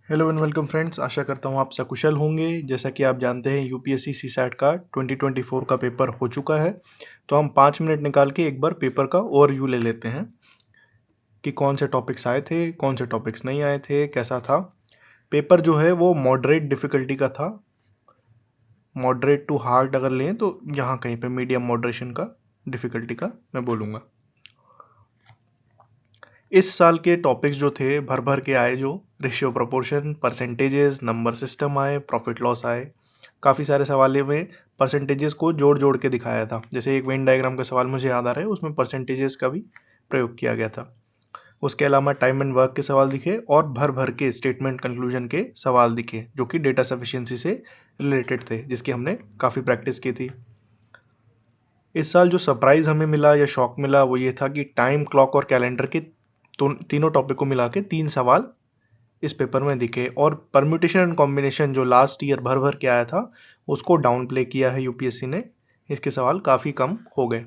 Hello and welcome friends. आशा करता हूँ आप सकुशल होंगे। जैसा कि आप जानते हैं यूपीएससी सीसैट का 2024 का पेपर हो चुका है। तो हम 5 मिनट निकाल के एक बार पेपर का ओवरव्यू ले लेते हैं कि कौन से टॉपिक्स आए थे, कौन से टॉपिक्स नहीं आए थे, कैसा था पेपर। जो है वो मॉडरेट डिफ़िकल्टी का था। मॉडरेट टू हार्ड अगर लें तो यहाँ कहीं पे मीडियम मॉडरेशन का डिफ़िकल्टी का मैं बोलूँगा। इस साल के टॉपिक्स जो थे भर भर के आए, जो ratio proportion, percentages, number system आए, प्रॉफिट लॉस आए। काफ़ी सारे सवालों में परसेंटेजेस को जोड़ जोड़ के दिखाया था। जैसे एक वेन डायग्राम का सवाल मुझे याद आ रहा है, उसमें परसेंटेजेस का भी प्रयोग किया गया था। उसके अलावा टाइम एंड वर्क के सवाल दिखे और भर भर के स्टेटमेंट कंक्लूजन के सवाल दिखे, जो कि डेटा सफिशिएंसी से रिलेटेड थे, जिसकी हमने काफ़ी प्रैक्टिस की थी। इस साल जो सरप्राइज़ हमें मिला या शॉक मिला वो ये था कि टाइम, क्लॉक और कैलेंडर के तीनों टॉपिक को मिला के 3 सवाल इस पेपर में दिखे। और परम्यूटेशन एंड कॉम्बिनेशन जो लास्ट ईयर भर भर के आया था, उसको डाउन प्ले किया है यूपीएससी ने। इसके सवाल काफ़ी कम हो गए।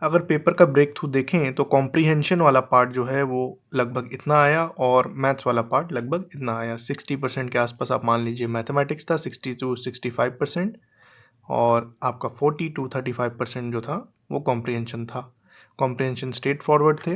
अगर पेपर का ब्रेक थ्रू देखें तो कॉम्प्रीहेंशन वाला पार्ट जो है वो लगभग इतना आया और मैथ्स वाला पार्ट लगभग इतना आया। 60% के आसपास आप मान लीजिए मैथमेटिक्स था, 60 to 65%, और आपका 40 to 35% जो था वो कॉम्प्रीहेंशन था। कॉम्प्रीहेंशन स्ट्रेट फॉरवर्ड थे।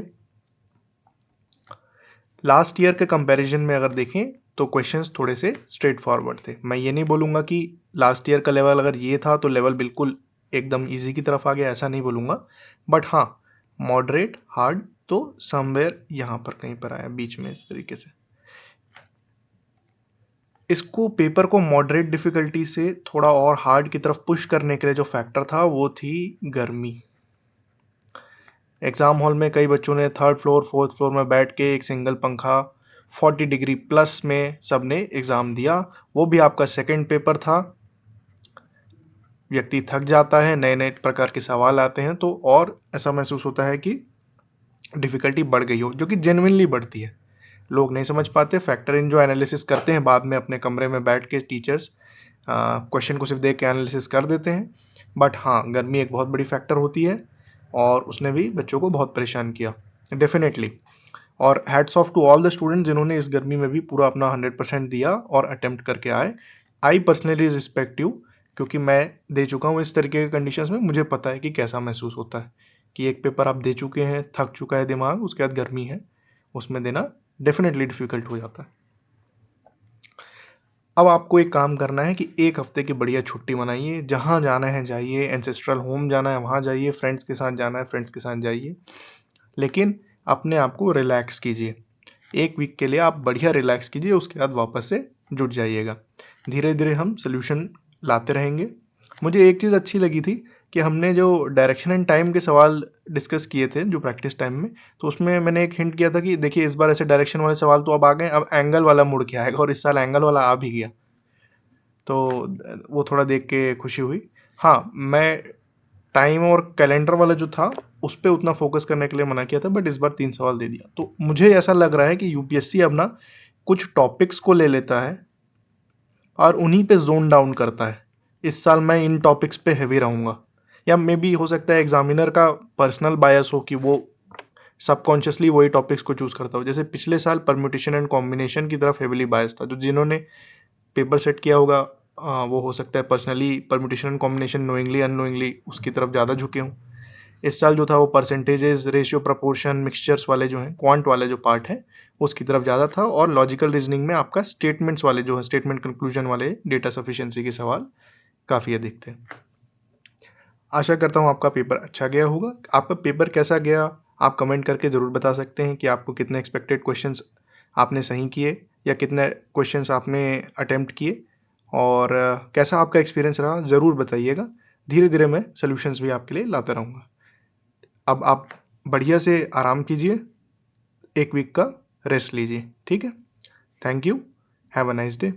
लास्ट ईयर के कंपैरिजन में अगर देखें तो क्वेश्चंस थोड़े से स्ट्रेट फॉरवर्ड थे। मैं ये नहीं बोलूँगा कि लास्ट ईयर का लेवल अगर ये था तो लेवल बिल्कुल एकदम इजी की तरफ आ गया, ऐसा नहीं बोलूँगा। बट हाँ, मॉडरेट, हार्ड तो समवेयर यहाँ पर कहीं पर आया बीच में इस तरीके से। इसको पेपर को मॉडरेट डिफ़िकल्टी से थोड़ा और हार्ड की तरफ पुश करने के लिए जो फैक्टर था वो थी गर्मी। एग्ज़ाम हॉल में कई बच्चों ने थर्ड फ्लोर, फोर्थ फ्लोर में बैठ के एक सिंगल पंखा 40 डिग्री प्लस में सब ने एग्ज़ाम दिया। वो भी आपका सेकंड पेपर था। व्यक्ति थक जाता है, नए नए प्रकार के सवाल आते हैं तो और ऐसा महसूस होता है कि डिफ़िकल्टी बढ़ गई हो, जो कि जेन्युइनली बढ़ती है। लोग नहीं समझ पाते, फैक्टर इन जो एनालिसिस करते हैं बाद में अपने कमरे में बैठ के टीचर्स क्वेश्चन को सिर्फ देख के एनालिसिस कर देते हैं। बट हाँ, गर्मी एक बहुत बड़ी फैक्टर होती है और उसने भी बच्चों को बहुत परेशान किया डेफिनेटली। और hats off to all the student जिन्होंने इस गर्मी में भी पूरा अपना 100% दिया और अटेम्प्ट करके आए। आई पर्सनली रिस्पेक्ट यू, क्योंकि मैं दे चुका हूँ इस तरीके के कंडीशंस में। मुझे पता है कि कैसा महसूस होता है कि एक पेपर आप दे चुके हैं, थक चुका है दिमाग, उसके बाद गर्मी है, उसमें देना डेफिनेटली डिफ़िकल्ट हो जाता है। अब आपको एक काम करना है कि एक हफ्ते की बढ़िया छुट्टी मनाइए। जहाँ जाना है जाइए, एंसेस्ट्रल होम जाना है वहाँ जाइए, फ्रेंड्स के साथ जाना है फ्रेंड्स के साथ जाइए, लेकिन अपने आप को रिलैक्स कीजिए। एक वीक के लिए आप बढ़िया रिलैक्स कीजिए, उसके बाद वापस से जुट जाइएगा। धीरे धीरे हम सोल्यूशन लाते रहेंगे। मुझे एक चीज़ अच्छी लगी थी कि हमने जो डायरेक्शन एंड टाइम के सवाल डिस्कस किए थे जो प्रैक्टिस टाइम में, तो उसमें मैंने एक हिंट किया था कि देखिए इस बार ऐसे डायरेक्शन वाले सवाल तो अब आ गए, अब एंगल वाला मुड़ के आएगा, और इस साल एंगल वाला आ भी गया। तो वो थोड़ा देख के खुशी हुई। हाँ, मैं टाइम और कैलेंडर वाला जो था उस पे उतना फोकस करने के लिए मना किया था, बट इस बार 3 सवाल दे दिया। तो मुझे ऐसा लग रहा है कि यूपीएससी अब ना कुछ टॉपिक्स को ले लेता है और उन्हीं पे जोन डाउन करता है। इस साल मैं इन टॉपिक्स पे हैवी रहूँगा, या मे बी हो सकता है एग्जामिनर का पर्सनल बायस हो कि वो सबकॉन्शियसली वही टॉपिक्स को चूज़ करता हो। जैसे पिछले साल परम्यूटेशन एंड कॉम्बिनेशन की तरफ हेविली बायस था। जो जिन्होंने पेपर सेट किया होगा वो हो सकता है personally permutation and combination knowingly unknowingly उसकी तरफ ज़्यादा झुके हों। इस साल जो था वो परसेंटेजेस, रेशियो, प्रपोर्शन, मिक्सचर्स वाले जो हैं, क्वांट वाले जो पार्ट है उसकी तरफ ज़्यादा था। और लॉजिकल रीजनिंग में आपका स्टेटमेंट्स वाले जो है, स्टेटमेंट कंक्लूजन वाले डेटा सफिशिएंसी के सवाल काफ़ी अधिक थे। आशा करता हूँ आपका पेपर अच्छा गया होगा। आपका पेपर कैसा गया आप कमेंट करके ज़रूर बता सकते हैं कि आपको कितने एक्सपेक्टेड क्वेश्चंस आपने सही किए या कितने क्वेश्चंस आपने अटेम्प्ट किए, और कैसा आपका एक्सपीरियंस रहा ज़रूर बताइएगा। धीरे धीरे मैं सोल्यूशंस भी आपके लिए लाता रहूँगा। अब आप बढ़िया से आराम कीजिए, एक वीक का रेस्ट लीजिए, ठीक है? Thank you. Have a nice day.